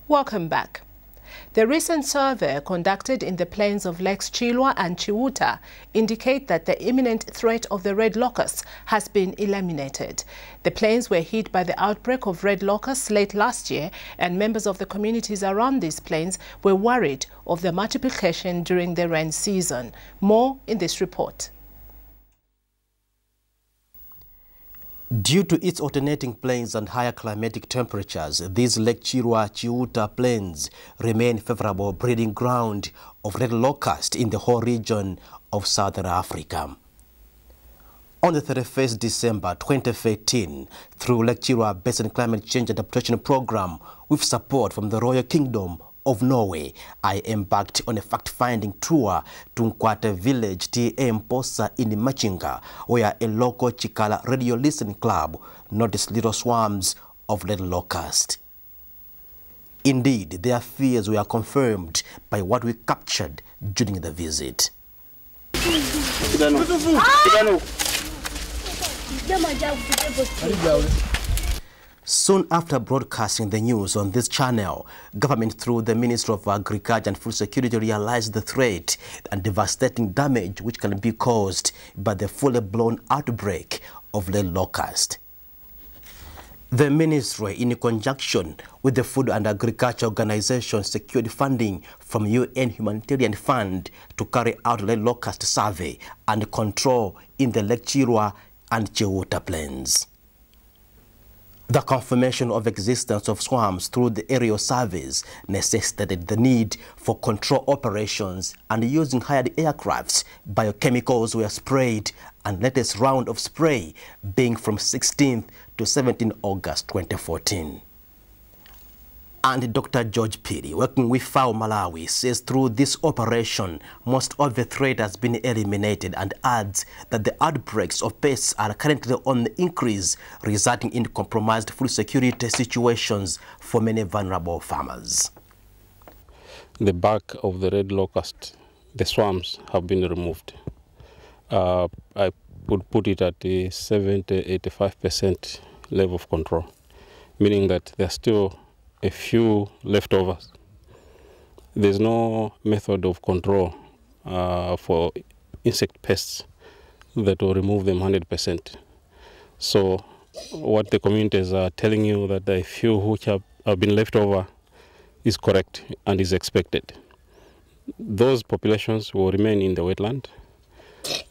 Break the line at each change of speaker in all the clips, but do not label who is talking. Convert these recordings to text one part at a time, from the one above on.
Welcome back. The recent survey conducted in the plains of Lakes CHILWA and CHIUTA indicate that the imminent threat of the red locusts has been eliminated. The plains were hit by the outbreak of red locusts late last year, and members of the communities around these plains were worried of their multiplication during the rain season. More in this report.
Due to its alternating plains and higher climatic temperatures, these Lake CHIUTA plains remain favorable breeding ground of red locust in the whole region of Southern Africa. On the 31st December 2013, through Lake CHILWA Basin Climate Change Adaptation Program, with support from the Royal Kingdom of Norway, I embarked on a fact-finding tour to Nkwate village Mposa in Machinga, where a local Chikala radio listening club noticed little swarms of red locust. Indeed, their fears were confirmed by what we captured during the visit. Soon after broadcasting the news on this channel, government through the Ministry of Agriculture and Food Security realized the threat and devastating damage which can be caused by the fully blown outbreak of red locust. The ministry, in conjunction with the Food and Agriculture Organization, secured funding from UN Humanitarian Fund to carry out red locust survey and control in the Lake CHILWA and CHIUTA plains. The confirmation of existence of swarms through the aerial surveys necessitated the need for control operations, and using hired aircrafts, biochemicals were sprayed, and latest round of spray being from 16th to 17 August 2014. And Dr George Piri, working with FAO Malawi, says through this operation, most of the threat has been eliminated, and adds that the outbreaks of pests are currently on the increase, resulting in compromised food security situations for many vulnerable farmers.
The bark of the red locust, the swarms, have been removed. I would put it at the 70–85% level of control, meaning that there's still a few leftovers. There's no method of control for insect pests that will remove them 100%. So what the communities are telling you, that the few which have been left over is correct and is expected. Those populations will remain in the wetland.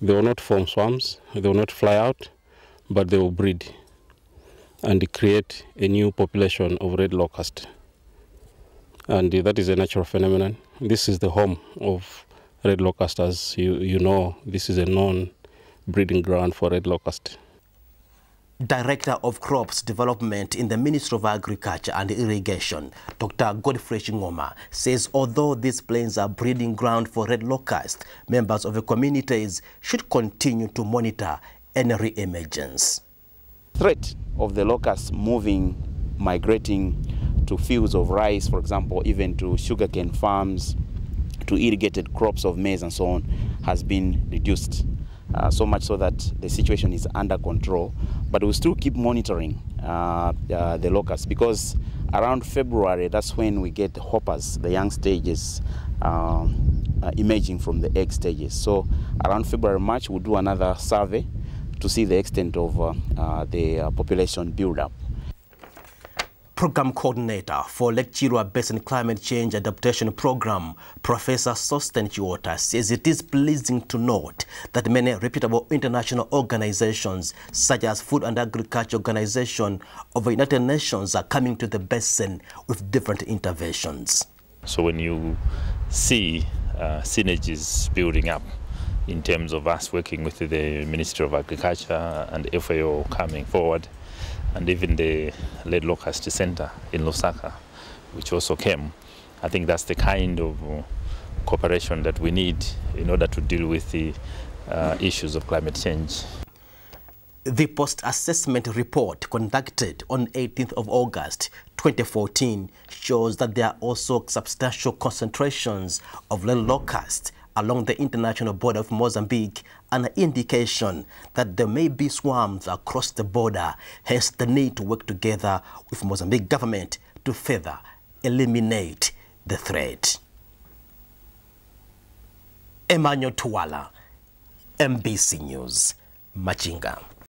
They will not form swarms, they will not fly out, but they will breed and create a new population of red locust. And that is a natural phenomenon. This is the home of red locust. As you know, this is a known breeding ground for red locust.
Director of Crops Development in the Ministry of Agriculture and Irrigation, Dr Godfrey Ngoma, says although these plains are breeding ground for red locust, members of the communities should continue to monitor any re-emergence.
Threat of the locusts migrating to fields of rice, for example, even to sugarcane farms, to irrigated crops of maize and so on, has been reduced. So much so that the situation is under control. But we'll still keep monitoring the locusts, because around February, that's when we get the hoppers, the young stages, emerging from the egg stages. So around February, March, we'll do another survey to see the extent of the population build-up.
Program Coordinator for Lake CHILWA Basin Climate Change Adaptation Program, Professor Sosten CHIUTA, says it is pleasing to note that many reputable international organizations, such as Food and Agriculture Organization of the United Nations, are coming to the basin with different interventions.
So when you see synergies building up, in terms of us working with the Ministry of Agriculture and FAO coming forward, and even the Red Locust Center in Lusaka, which also came, I think that's the kind of cooperation that we need in order to deal with the issues of climate change.
The post-assessment report conducted on 18th of August 2014 shows that there are also substantial concentrations of red locust along the international border of Mozambique, an indication that there may be swarms across the border, hence the need to work together with Mozambique government to further eliminate the threat. Emmanuel Thuwala, MBC News, Machinga.